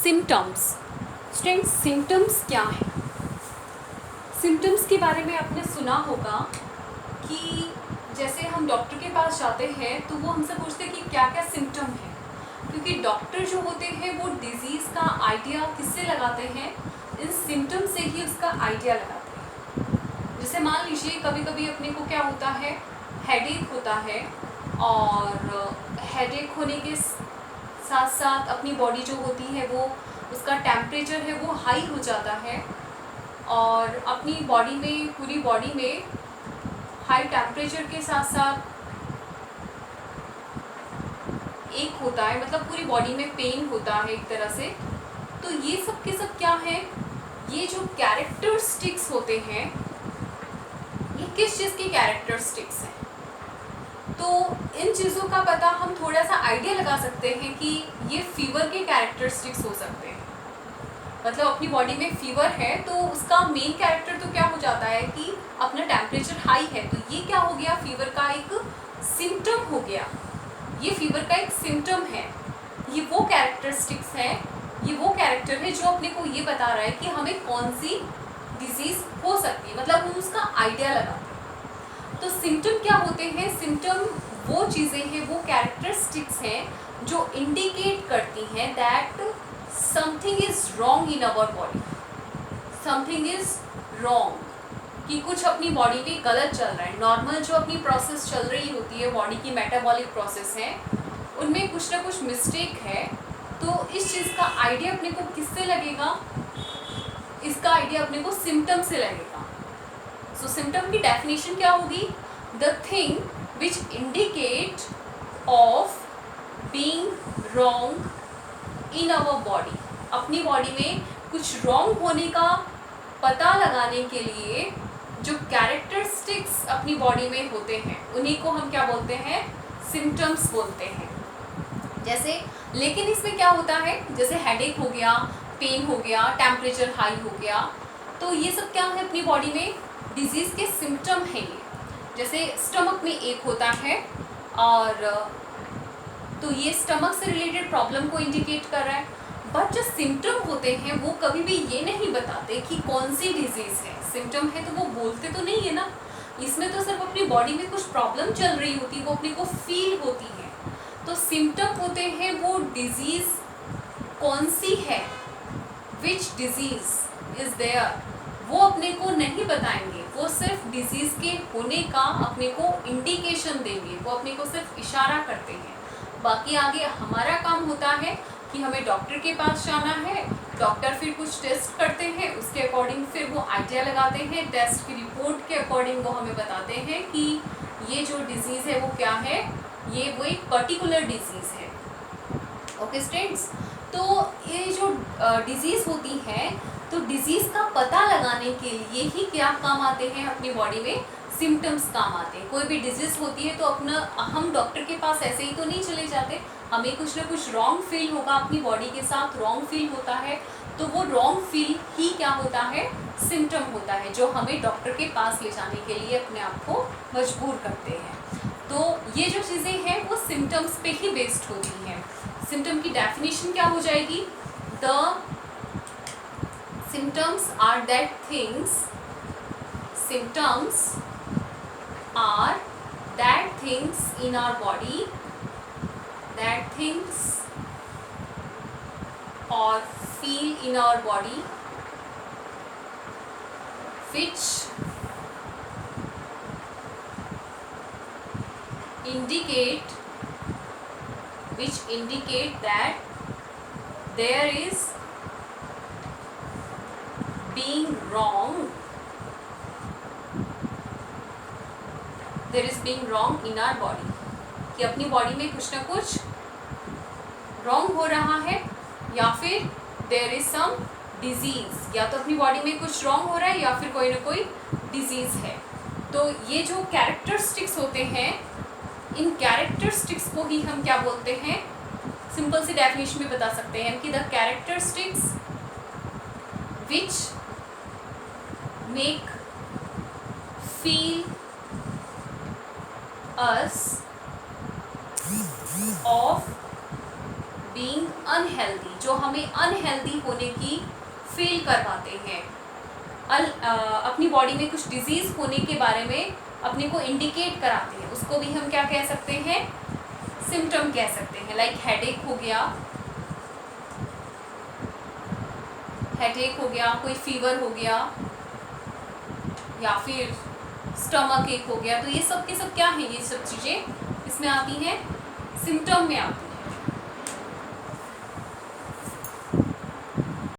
Symptoms. Students, symptoms क्या हैं? Symptoms के बारे में आपने सुना होगा कि जैसे हम डॉक्टर के पास जाते हैं तो वो हमसे पूछते हैं कि क्या क्या सिम्टम है, क्योंकि डॉक्टर जो होते हैं वो डिज़ीज़ का आइडिया किससे लगाते हैं? इन सिम्टम से ही उसका आइडिया लगाते हैं। जैसे मान लीजिए कभी कभी अपने को क्या होता है, हेडेक होता है, और हेडेक होने के साथ साथ अपनी बॉडी जो होती है वो उसका टेम्परेचर है वो हाई हो जाता है, और अपनी बॉडी में, पूरी बॉडी में हाई टेम्परेचर के साथ साथ एक होता है, मतलब पूरी बॉडी में पेन होता है एक तरह से। तो ये सब के सब क्या है? ये जो कैरेक्टरिस्टिक्स होते हैं, ये किस चीज़ की कैरेक्टरिस्टिक्स हैं? तो इन चीज़ों का पता हम थोड़ा सा आइडिया लगा सकते हैं कि ये फीवर के कैरेक्टरिस्टिक्स हो सकते हैं। मतलब अपनी बॉडी में फीवर है तो उसका मेन कैरेक्टर तो क्या हो जाता है कि अपना टेम्परेचर हाई है, तो ये क्या हो गया? फीवर का एक सिम्टम हो गया। ये फीवर का एक सिम्टम है। ये वो कैरेक्टरिस्टिक्स है, ये वो कैरेक्टर है जो अपने को ये बता रहा है कि हमें कौन सी डिजीज़ हो सकती है, मतलब हम उसका आइडिया लगाते हैं। तो सिम्टम क्या होते हैं? सिम्टम वो चीज़ें हैं, वो कैरेक्टरिस्टिक्स हैं जो इंडिकेट करती हैं that something is wrong in our body. Something is wrong, कि कुछ अपनी बॉडी में गलत चल रहा है। नॉर्मल जो अपनी प्रोसेस चल रही होती है, बॉडी की मेटाबॉलिक प्रोसेस है, उनमें कुछ ना कुछ मिस्टेक है। तो इस चीज़ का आइडिया अपने को किससे लगेगा? इसका आइडिया अपने को सिम्टम से लगेगा। सो सिम्टम की डेफिनेशन क्या होगी? The thing which indicate of being wrong in our body. अपनी बॉडी में कुछ रॉन्ग होने का पता लगाने के लिए जो कैरेक्टरिस्टिक्स अपनी बॉडी में होते हैं, उन्हीं को हम क्या बोलते हैं? सिम्टम्स बोलते हैं। जैसे, लेकिन इसमें क्या होता है, जैसे हेडेक हो गया, पेन हो गया, टेम्परेचर हाई हो गया, तो ये सब क्या है? अपनी बॉडी में डिजीज़ के सिम्टम हैं ये। जैसे स्टमक में एक होता है, और तो ये स्टमक से रिलेटेड प्रॉब्लम को इंडिकेट कर रहा है। बट जो सिम्टम होते हैं वो कभी भी ये नहीं बताते कि कौन सी डिजीज़ है। सिम्टम है तो वो बोलते तो नहीं है ना, इसमें तो सिर्फ अपनी बॉडी में कुछ प्रॉब्लम चल रही होती है, वो अपने को फील होती है। तो सिम्टम होते हैं वो डिजीज़ कौन सी है, विच डिजीज़ इज़ देयर, वो अपने को नहीं बताएंगे। वो सिर्फ डिजीज़ के होने का अपने को इंडिकेशन देंगे, वो अपने को सिर्फ इशारा करते हैं। बाकी आगे हमारा काम होता है कि हमें डॉक्टर के पास जाना है, डॉक्टर फिर कुछ टेस्ट करते हैं, उसके अकॉर्डिंग फिर वो आइडिया लगाते हैं, टेस्ट की रिपोर्ट के अकॉर्डिंग वो हमें बताते हैं कि ये जो डिज़ीज़ है वो क्या है, ये वो एक पर्टिकुलर डिज़ीज़ है। ओके स्टूडेंट्स, तो ये जो डिज़ीज़ होती है, तो डिज़ीज़ का पता लगाने के लिए ही क्या काम आते हैं? अपनी बॉडी में सिम्टम्स काम आते हैं। कोई भी डिजीज़ होती है तो अपना हम डॉक्टर के पास ऐसे ही तो नहीं चले जाते, हमें कुछ ना कुछ रॉन्ग फील होगा, अपनी बॉडी के साथ रॉन्ग फील होता है, तो वो रॉन्ग फील ही क्या होता है? सिम्टम होता है, जो हमें डॉक्टर के पास ले जाने के लिए अपने आप को मजबूर करते हैं। तो ये जो चीज़ें हैं वो सिम्टम्स पे ही बेस्ड होती हैं। सिम्टम की डेफिनेशन क्या हो जाएगी? The symptoms are that things, symptoms are that things in our body, that things or feel in our body which indicate that there is being wrong, there is being wrong in our body, कि अपनी body में कुछ ना कुछ wrong हो रहा है, या फिर there is some disease, या तो अपनी बॉडी में कुछ रॉन्ग हो रहा है या फिर कोई ना कोई डिजीज़ है। तो ये जो कैरेक्टरिस्टिक्स होते हैं, इन कैरेक्टरिस्टिक्स को ही हम क्या बोलते हैं? सिंपल सी डेफिनेशन में बता सकते हैं कि the characteristics which make feel us of being unhealthy, जो हमें अनहेल्दी होने की फील करवाते हैं। अपनी बॉडी में कुछ डिजीज होने के बारे में अपने को इंडिकेट कराते हैं, उसको भी हम क्या कह सकते हैं, सिम्टम कह सकते हैं। लाइक हेडेक हो गया, कोई फीवर हो गया, या फिर स्टमक एक हो गया। तो ये सब के सब क्या है, ये सब चीज़ें इसमें आती हैं, सिम्टम में आती हैं।